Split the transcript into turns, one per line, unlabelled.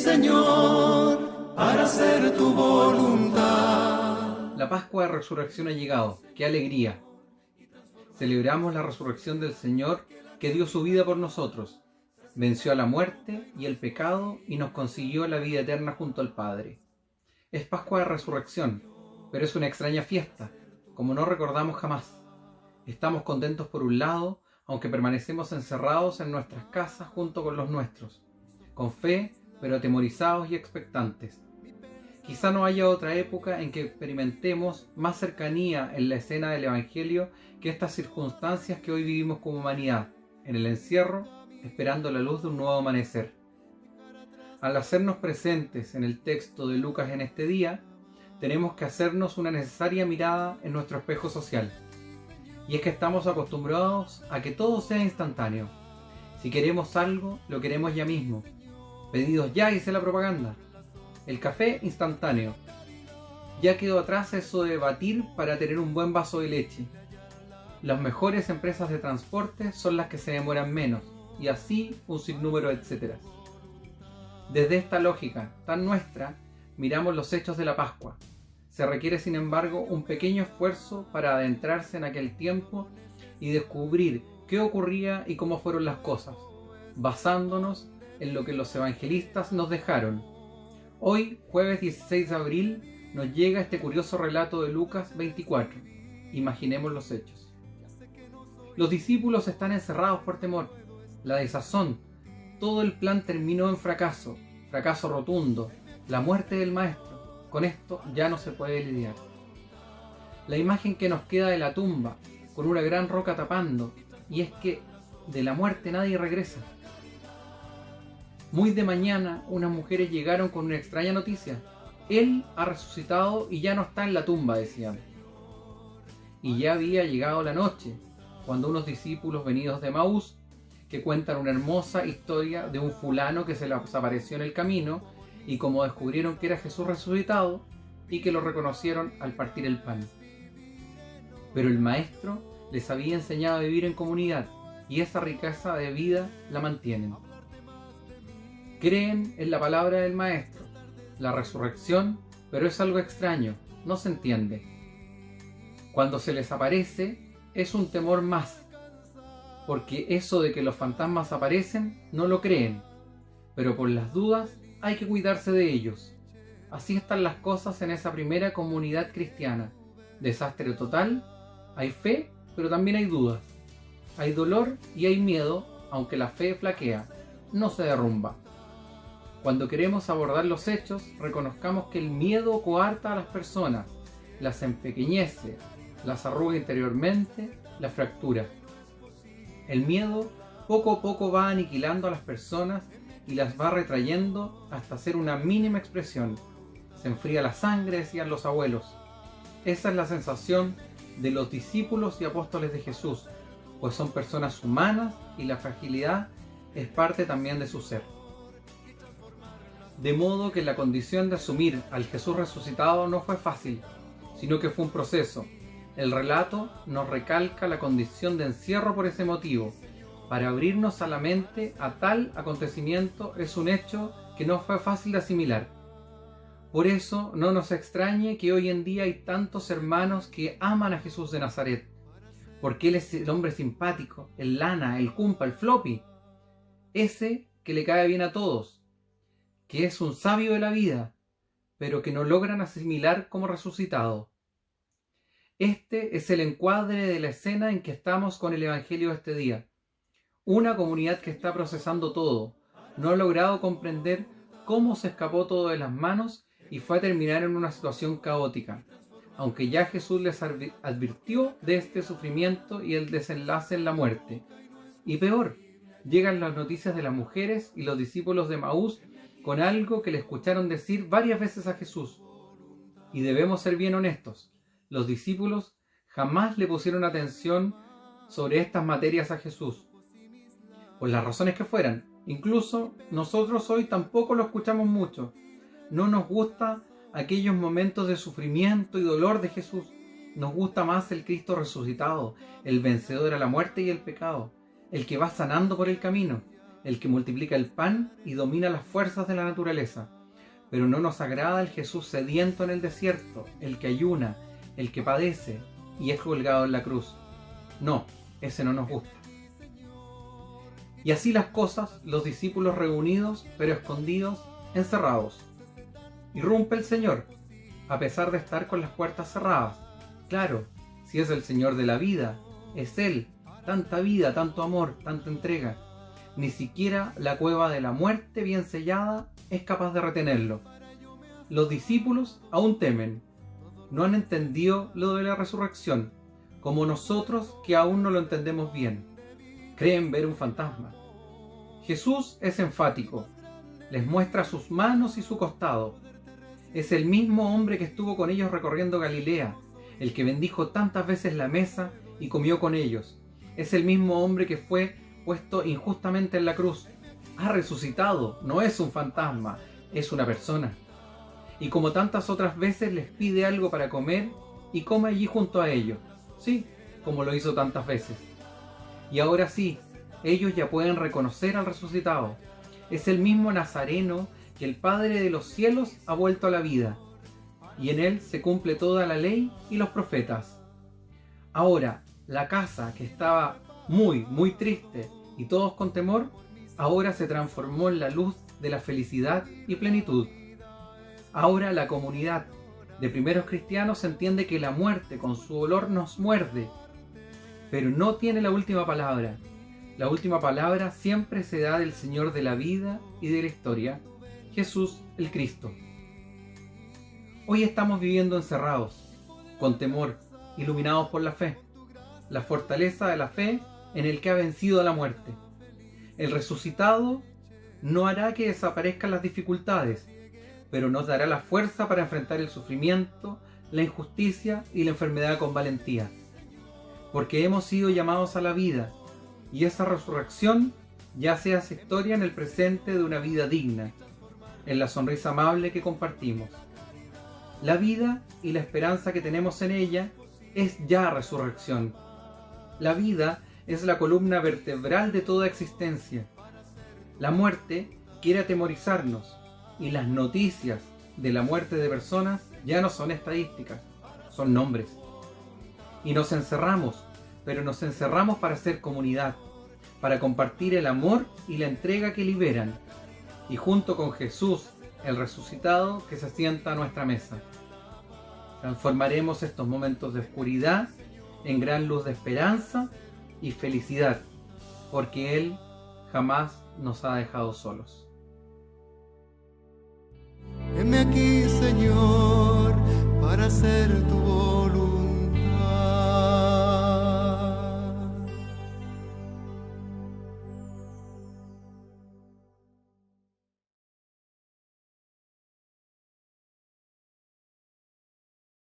Señor, para hacer tu voluntad.
La Pascua de Resurrección ha llegado. ¡Qué alegría! Celebramos la resurrección del Señor que dio su vida por nosotros, venció a la muerte y el pecado y nos consiguió la vida eterna junto al Padre. Es Pascua de Resurrección, pero es una extraña fiesta, como no recordamos jamás. Estamos contentos por un lado, aunque permanecemos encerrados en nuestras casas junto con los nuestros, con fe, pero atemorizados y expectantes. Quizá no haya otra época en que experimentemos más cercanía en la escena del Evangelio que estas circunstancias que hoy vivimos como humanidad, en el encierro, esperando la luz de un nuevo amanecer. Al hacernos presentes en el texto de Lucas en este día, tenemos que hacernos una necesaria mirada en nuestro espejo social. Y es que estamos acostumbrados a que todo sea instantáneo. Si queremos algo, lo queremos ya mismo. Pedidos ya, dice la propaganda. El café instantáneo. Ya quedó atrás eso de batir para tener un buen vaso de leche. Las mejores empresas de transporte son las que se demoran menos, y así un sinnúmero de etcétera. Desde esta lógica tan nuestra, miramos los hechos de la Pascua. Se requiere, sin embargo, un pequeño esfuerzo para adentrarse en aquel tiempo y descubrir qué ocurría y cómo fueron las cosas, basándonos en lo que los evangelistas nos dejaron. Hoy, jueves 16 de abril, nos llega este curioso relato de Lucas 24. Imaginemos los hechos. Los discípulos están encerrados por temor, la desazón, todo el plan terminó en fracaso rotundo, la muerte del maestro. Con esto ya no se puede lidiar. La imagen que nos queda de la tumba, con una gran roca tapando, y es que de la muerte nadie regresa. Muy de mañana, unas mujeres llegaron con una extraña noticia. Él ha resucitado y ya no está en la tumba, decían. Y ya había llegado la noche, cuando unos discípulos venidos de Emaús, que cuentan una hermosa historia de un fulano que se les apareció en el camino, y como descubrieron que era Jesús resucitado, y que lo reconocieron al partir el pan. Pero el Maestro les había enseñado a vivir en comunidad, y esa riqueza de vida la mantienen. Creen en la palabra del Maestro, la resurrección, pero es algo extraño, no se entiende. Cuando se les aparece, es un temor más, porque eso de que los fantasmas aparecen, no lo creen, pero por las dudas hay que cuidarse de ellos. Así están las cosas en esa primera comunidad cristiana. Desastre total, hay fe, pero también hay dudas. Hay dolor y hay miedo, aunque la fe flaquea, no se derrumba. Cuando queremos abordar los hechos, reconozcamos que el miedo coarta a las personas, las empequeñece, las arruga interiormente, las fractura. El miedo poco a poco va aniquilando a las personas y las va retrayendo hasta ser una mínima expresión. Se enfría la sangre, decían los abuelos. Esa es la sensación de los discípulos y apóstoles de Jesús, pues son personas humanas y la fragilidad es parte también de su ser. De modo que la condición de asumir al Jesús resucitado no fue fácil, sino que fue un proceso. El relato nos recalca la condición de encierro por ese motivo. Para abrirnos a la mente a tal acontecimiento es un hecho que no fue fácil de asimilar. Por eso no nos extrañe que hoy en día hay tantos hermanos que aman a Jesús de Nazaret, porque Él es el hombre simpático, el lana, el cumpa, el floppy, ese que le cae bien a todos, que es un sabio de la vida, pero que no logran asimilar como resucitado. Este es el encuadre de la escena en que estamos con el Evangelio de este día. Una comunidad que está procesando todo, no ha logrado comprender cómo se escapó todo de las manos y fue a terminar en una situación caótica, aunque ya Jesús les advirtió de este sufrimiento y el desenlace en la muerte. Y peor, llegan las noticias de las mujeres y los discípulos de Emaús con algo que le escucharon decir varias veces a Jesús. Y debemos ser bien honestos, los discípulos jamás le pusieron atención sobre estas materias a Jesús, por las razones que fueran. Incluso nosotros hoy tampoco lo escuchamos mucho. No nos gusta aquellos momentos de sufrimiento y dolor de Jesús. Nos gusta más el Cristo resucitado, el vencedor a la muerte y el pecado, el que va sanando por el camino, el que multiplica el pan y domina las fuerzas de la naturaleza. Pero no nos agrada el Jesús sediento en el desierto, el que ayuna, el que padece y es colgado en la cruz. No, ese no nos gusta. Y así las cosas, los discípulos reunidos, pero escondidos, encerrados. Irrumpe el Señor, a pesar de estar con las puertas cerradas. Claro, si es el Señor de la vida, es Él. Tanta vida, tanto amor, tanta entrega. Ni siquiera la cueva de la muerte bien sellada es capaz de retenerlo. Los discípulos aún temen. No han entendido lo de la resurrección, como nosotros que aún no lo entendemos bien. Creen ver un fantasma. Jesús es enfático. Les muestra sus manos y su costado. Es el mismo hombre que estuvo con ellos recorriendo Galilea, el que bendijo tantas veces la mesa y comió con ellos. Es el mismo hombre que fue puesto injustamente en la cruz. Ha resucitado, no es un fantasma, es una persona. Y como tantas otras veces les pide algo para comer y come allí junto a ellos. Sí, como lo hizo tantas veces. Y ahora sí, ellos ya pueden reconocer al resucitado. Es el mismo Nazareno que el Padre de los cielos ha vuelto a la vida. Y en él se cumple toda la ley y los profetas. Ahora, la casa que estaba muy triste y todos con temor, ahora se transformó en la luz de la felicidad y plenitud. Ahora la comunidad de primeros cristianos entiende que la muerte con su olor nos muerde, pero no tiene la última palabra. La última palabra siempre se da del Señor de la vida y de la historia, Jesús el Cristo. Hoy estamos viviendo encerrados, con temor, iluminados por la fe, la fortaleza de la fe en el que ha vencido a la muerte. El resucitado no hará que desaparezcan las dificultades, pero nos dará la fuerza para enfrentar el sufrimiento, la injusticia y la enfermedad con valentía. Porque hemos sido llamados a la vida, y esa resurrección ya se hace historia en el presente de una vida digna, en la sonrisa amable que compartimos. La vida y la esperanza que tenemos en ella es ya resurrección. La vida es la columna vertebral de toda existencia. La muerte quiere atemorizarnos, y las noticias de la muerte de personas ya no son estadísticas, son nombres. Y nos encerramos, pero nos encerramos para ser comunidad, para compartir el amor y la entrega que liberan, y junto con Jesús, el resucitado, que se sienta a nuestra mesa. Transformaremos estos momentos de oscuridad en gran luz de esperanza y felicidad, porque Él jamás nos ha dejado solos.
Heme aquí, Señor, para hacer tu